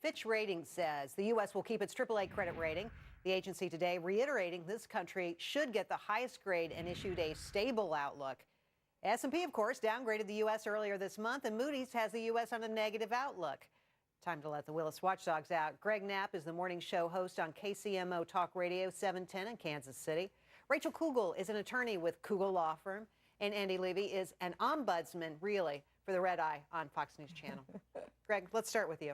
Fitch Ratings says the U.S. will keep its AAA credit rating. The agency today reiterating this country should get the highest grade and issued a stable outlook. S&P, of course, downgraded the U.S. earlier this month, and Moody's has the U.S. on a negative outlook. Time to let the Willis watchdogs out. Greg Knapp is the morning show host on KCMO Talk Radio 710 in Kansas City. Rachel Kugel is an attorney with Kugel Law Firm. And Andy Levy is an ombudsman, really, for the Red Eye on Fox News Channel. Greg, let's start with you.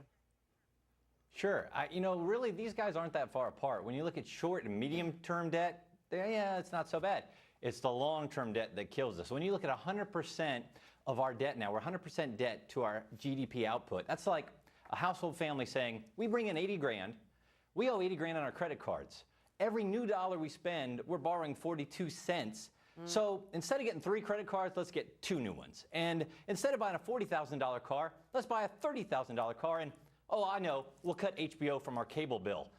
Sure. Really, these guys aren't that far apart. When you look at short and medium-term debt, yeah, it's not so bad. It's the long-term debt that kills us. When you look at 100% of our debt now, we're 100% debt to our GDP output. That's like a household family saying, we bring in 80 grand, we owe 80 grand on our credit cards. Every new dollar we spend, we're borrowing 42 cents. So instead of getting 3 credit cards, let's get 2 new ones. And instead of buying a $40,000 car, let's buy a $30,000 car. And, oh, I know, we'll cut HBO from our cable bill.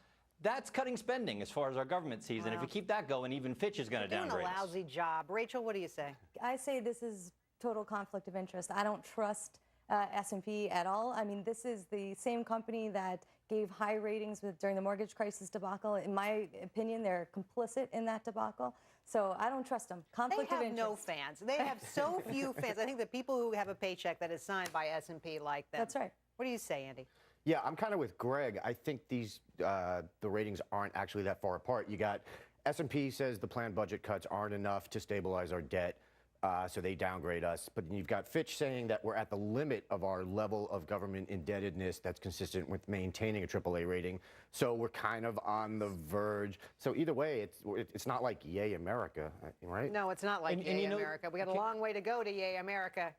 That's cutting spending as far as our government sees. Wow. And if we keep that going, even Fitch is going to downgrade us. Doing a lousy job. Rachel, what do you say? I say this is total conflict of interest. I don't trust S&P at all. I mean, this is the same company that gave high ratings during the mortgage crisis debacle. In my opinion, they're complicit in that debacle. So I don't trust them. Conflict of interest. They have no fans. They have so few fans. I think the people who have a paycheck that is signed by S&P like them. That's right. What do you say, Andy? Yeah, I'm kind of with Greg. I think these the ratings aren't actually that far apart. You got S&P says the planned budget cuts aren't enough to stabilize our debt. So they downgrade us. But you've got Fitch saying that we're at the limit of our level of government indebtedness that's consistent with maintaining a AAA rating. So we're kind of on the verge. So either way, it's not like yay America, right? No, it's not like yay America. We got a long way to go to yay America.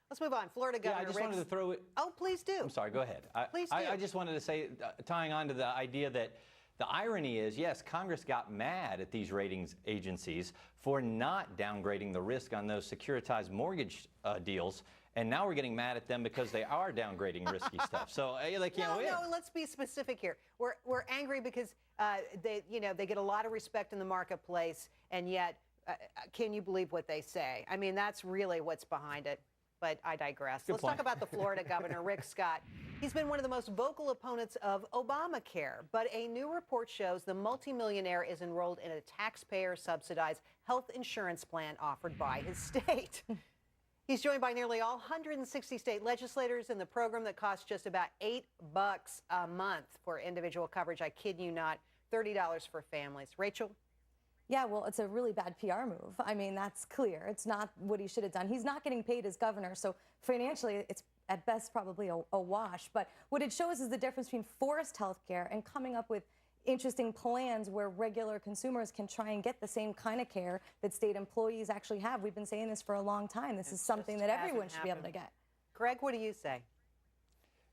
Let's move on. Florida Governor I just wanted to throw it. Oh, please do. I'm sorry, go ahead. Please do. I just wanted to say, tying on to the idea that the irony is, yes, Congress got mad at these ratings agencies for not downgrading the risk on those securitized mortgage deals, and now we're getting mad at them because they are downgrading risky stuff. So they can't win. No, let's be specific here. We're angry because they get a lot of respect in the marketplace, and yet, can you believe what they say? I mean, that's really what's behind it. But I digress. Let's talk about the Florida governor, Rick Scott. He's been one of the most vocal opponents of Obamacare. But a new report shows the multimillionaire is enrolled in a taxpayer-subsidized health insurance plan offered by his state. He's joined by nearly all 160 state legislators in the program that costs just about $8 a month for individual coverage. I kid you not, $30 for families. Rachel? Yeah, well, it's a really bad PR move. I mean, that's clear. It's not what he should have done. He's not getting paid as governor, so financially, it's at best probably a wash. But what it shows is the difference between forced health care and coming up with interesting plans where regular consumers can try and get the same kind of care that state employees actually have. We've been saying this for a long time. This is something that everyone should be able to get. Greg, what do you say?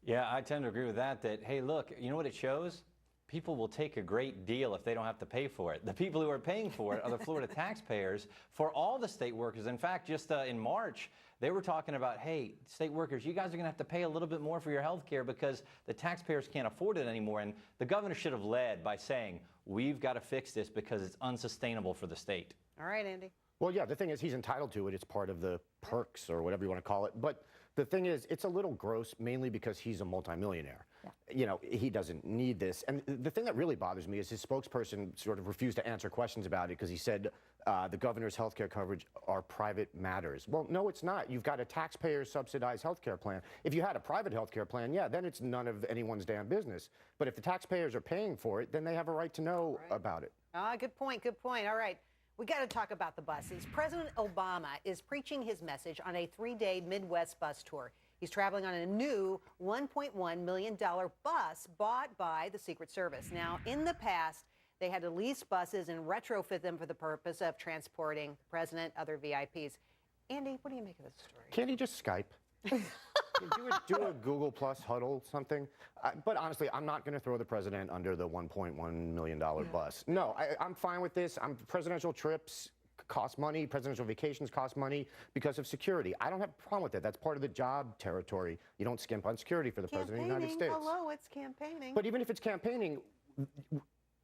Yeah, I tend to agree with that, hey, look, you know what it shows? People will take a great deal if they don't have to pay for it. The people who are paying for it are the Florida taxpayers for all the state workers. In fact, just in March, they were talking about, hey, state workers, you guys are going to have to pay a little bit more for your health care because the taxpayers can't afford it anymore. And the governor should have led by saying, we've got to fix this because it's unsustainable for the state. All right, Andy. Well, yeah, the thing is he's entitled to it. It's part of the perks or whatever you want to call it. But the thing is, it's a little gross, mainly because he's a multimillionaire. Yeah. You know, he doesn't need this. And the thing that really bothers me is his spokesperson sort of refused to answer questions about it because he said the governor's health care coverage are private matters. Well, no, it's not. You've got a taxpayer-subsidized health care plan. If you had a private health care plan, yeah, then it's none of anyone's damn business. But if the taxpayers are paying for it, then they have a right to know about it. Good point. Good point. All right. We got to talk about the buses. President Obama is preaching his message on a 3-day Midwest bus tour. He's traveling on a new $1.1 million bus bought by the Secret Service. Now, in the past, they had to lease buses and retrofit them for the purpose of transporting the president, other VIPs. Andy, what do you make of this story? Can't he just Skype? do a Google Plus huddle, something. But honestly, I'm not going to throw the president under the $1.1 million bus. No, I'm fine with this. Presidential trips cost money. Presidential vacations cost money because of security. I don't have a problem with that. That's part of the job territory. You don't skimp on security for the president of the United States. Hello, it's campaigning. But even if it's campaigning,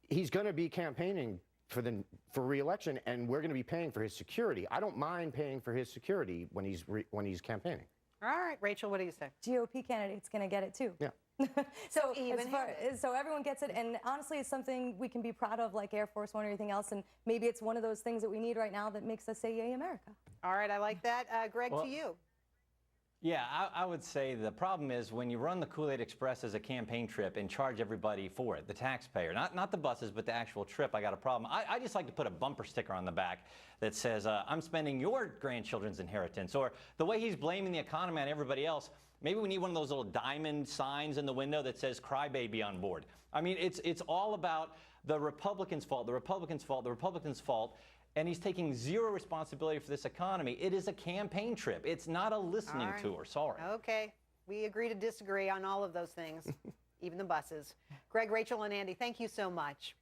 he's going to be campaigning for re-election, and we're going to be paying for his security. I don't mind paying for his security when he's campaigning. All right, Rachel, what do you say? GOP candidate's going to get it too. Yeah. So even-handed. so everyone gets it, and honestly, it's something we can be proud of, like Air Force One or anything else. And maybe it's one of those things that we need right now that makes us say, "Yay, America!" All right, I like that. Greg, Well, to you. Yeah, I would say the problem is when you run the Kool-Aid Express as a campaign trip and charge everybody for it, the taxpayer, not the buses, but the actual trip, I got a problem. I just like to put a bumper sticker on the back that says, I'm spending your grandchildren's inheritance. Or the way he's blaming the economy on everybody else, maybe we need one of those little diamond signs in the window that says crybaby on board. I mean, it's all about the Republicans' fault, the Republicans' fault, the Republicans' fault. And he's taking zero responsibility for this economy. It is a campaign trip. It's not a listening tour. Sorry. Okay. We agree to disagree on all of those things, even the buses. Greg, Rachel, and Andy, thank you so much.